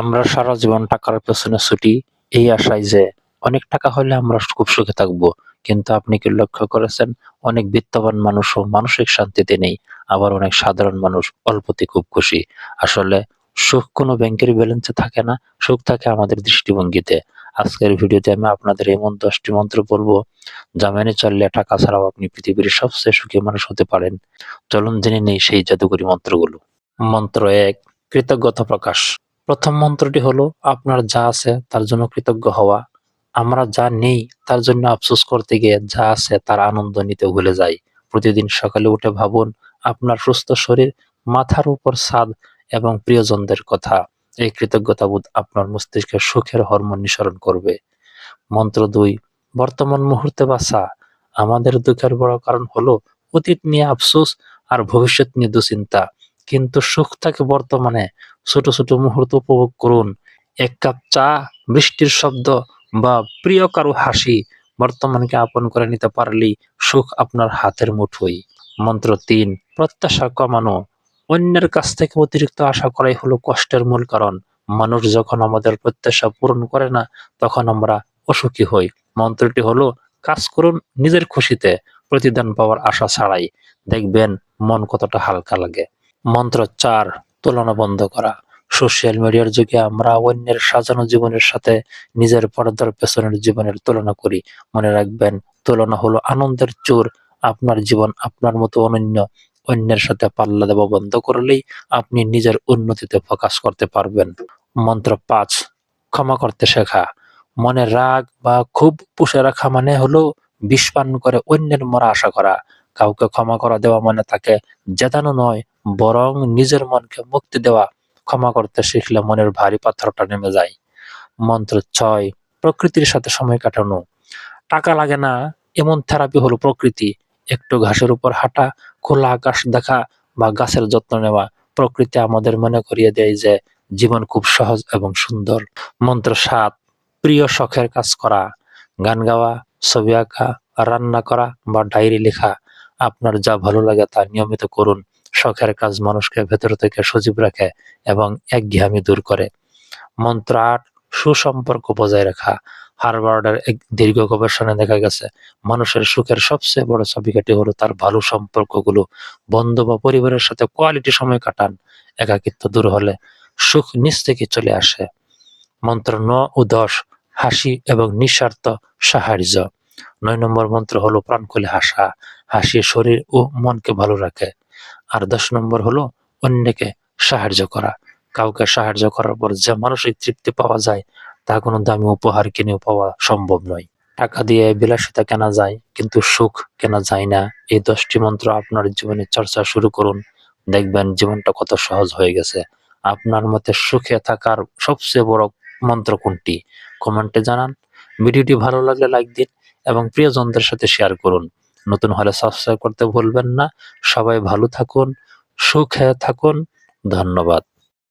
আমরা সারা জীবন টাকার পেছনে ছুটি এই আশায় যে অনেক টাকা হলে আমরা খুব সুখে থাকবো। কিন্তু আপনি কি লক্ষ্য করেছেন অনেক বিত্তবান মানুষও মানসিক শান্তিতে নেই, আবার অনেক সাধারণ মানুষ অল্পতে খুব খুশি। আসলে সুখ কোনো ব্যাংকের ব্যালেন্সে থাকে না, সুখ থাকে আমাদের দৃষ্টিভঙ্গিতে। আজকের ভিডিওতে আমি আপনাদের এমন 10টি মন্ত্র বলবো যা মেনে চললে টাকা ছাড়াও আপনি পৃথিবীর সবচেয়ে সুখী মানুষ হতে পারেন। চলুন জেনে নেই সেই জাদুকরী মন্ত্রগুলো। মন্ত্র 1, কৃতজ্ঞতা প্রকাশ। প্রথম মন্ত্রটি হলো আপনার যা আছে তার জন্য কৃতজ্ঞ হওয়া। আমরা যা নেই তার জন্য আফসোস করতে গিয়ে যা আছে তার আনন্দ নিতে ভুলে যাই। প্রতিদিন সকালে উঠে ভাবুন আপনার সুস্থ শরীর, মাথার উপর ছাদ এবং প্রিয়জনদের কথা। এই কৃতজ্ঞতাবোধ আপনার মস্তিষ্কে সুখের হরমোন নিঃসরণ করবে। মন্ত্র 2, বর্তমান মুহূর্তে বাঁচা। আমাদের দুঃখের বড় কারণ হলো অতীত নিয়ে আফসোস আর ভবিষ্যৎ নিয়ে দুশ্চিন্তা, কিন্তু সুখ থাকে বর্তমানে। ছোট ছোট মুহূর্ত উপভোগ করুন। এক কাপ চা, বৃষ্টির শব্দ বা প্রিয় কারো হাসি। বর্তমানকে আপন করে নিতে পারলেই সুখ আপনার হাতের মুঠোয়। মন্ত্র 3, প্রত্যাশা কমানো। অন্যের কাছ থেকে অতিরিক্ত আশা করাই হলো কষ্টের মূল কারণ। মানুষ যখন আমাদের প্রত্যাশা পূরণ করে না তখন আমরা অসুখী হই। মন্ত্রটি হলো কাজ করুন নিজের খুশিতে, প্রতিদান পাওয়ার আশা ছাড়াই। দেখবেন মন কতটা হালকা লাগে। মন্ত্র 4, তুলনা বন্ধ করা। সোশ্যাল মিডিয়ার যুগে আমরা অন্যের সাজানো জীবনের সাথে নিজের পর্দার পেছনের জীবনের তুলনা করি। মনে রাখবেন, তুলনা হলো আনন্দের চোর। আপনার জীবন আপনার মতো অনন্য। অন্যের সাথে পাল্লা দেওয়া বন্ধ করলেই আপনি নিজের উন্নতিতে ফোকাস করতে পারবেন। মন্ত্র 5, ক্ষমা করতে শেখা। মনে রাগ বা ক্ষোভ পুষে রাখা মানে হলো বিষ পান করে অন্যের মরা আশা করা। কাউকে ক্ষমা করে দেওয়া মানে তাকে জেতানো নয়, বরং নিজের মনকে মুক্তি দেওয়া। ক্ষমা করতে শিখলে মনের ভারী পাথরটা নেমে যায়। মন্ত্র 6, প্রকৃতির সাথে সময় কাটানো। টাকা লাগে না এমন থেরাপি হলো প্রকৃতি। একটু ঘাসের উপর হাঁটা, খোলা আকাশ দেখা বা গাছের যত্ন নেওয়া। প্রকৃতি আমাদের মনে করিয়ে দেয় যে জীবন খুব সহজ এবং সুন্দর। মন্ত্র 7, প্রিয় শখের কাজ করা। গান গাওয়া, ছবি আঁকা, রান্না করা বা ডায়েরি লেখা। আপনার যা ভালো লাগে তা নিয়মিত করুন। শখের কাজ মানুষকে ভেতর থেকে সজীব রাখে এবং একঘেয়েমি দূর করে। মন্ত্র 8, সুসম্পর্ক বজায় রাখা। হার্ভার্ডের এক দীর্ঘ গবেষণায় দেখা গেছে মানুষের সুখের সবচেয়ে বড় চাবিকাঠি হলো তার ভালো সম্পর্কগুলো। বন্ধু বা পরিবারের সাথে কোয়ালিটি সময় কাটান। একাকিত্ব দূর হলে সুখ নিজ থেকে চলে আসে। মন্ত্র 9 ও 10, হাসি এবং নিঃস্বার্থ সাহায্য। 9 নম্বর মন্ত্র হলো প্রাণ খুলে হাসা। হাসি শরীর ও মনকে ভালো রাখে। আর 10 নম্বর হলো অন্যকে সাহায্য করা। কাউকে সাহায্য করার পর যে মানসিক তৃপ্তি পাওয়া যায় তা কোনো দামি উপহার কিনেও পাওয়া সম্ভব নয়। টাকা দিয়ে বিলাসিতা কেনা যায় কিন্তু সুখ কেনা যায় না। এই 10টি মন্ত্র আপনার জীবনে চর্চা শুরু করুন, দেখবেন জীবনটা কত সহজ হয়ে গেছে। আপনার মতে সুখে থাকার সবচেয়ে বড় মন্ত্র কোনটি? কমেন্টে জানান। ভিডিওটি ভালো লাগলে লাইক দিন এবং প্রিয়জনদের সাথে শেয়ার করুন। নতুন হলে সাবস্ক্রাইব করতে ভুলবেন না। সবাই ভালো থাকুন, সুখে থাকুন। ধন্যবাদ।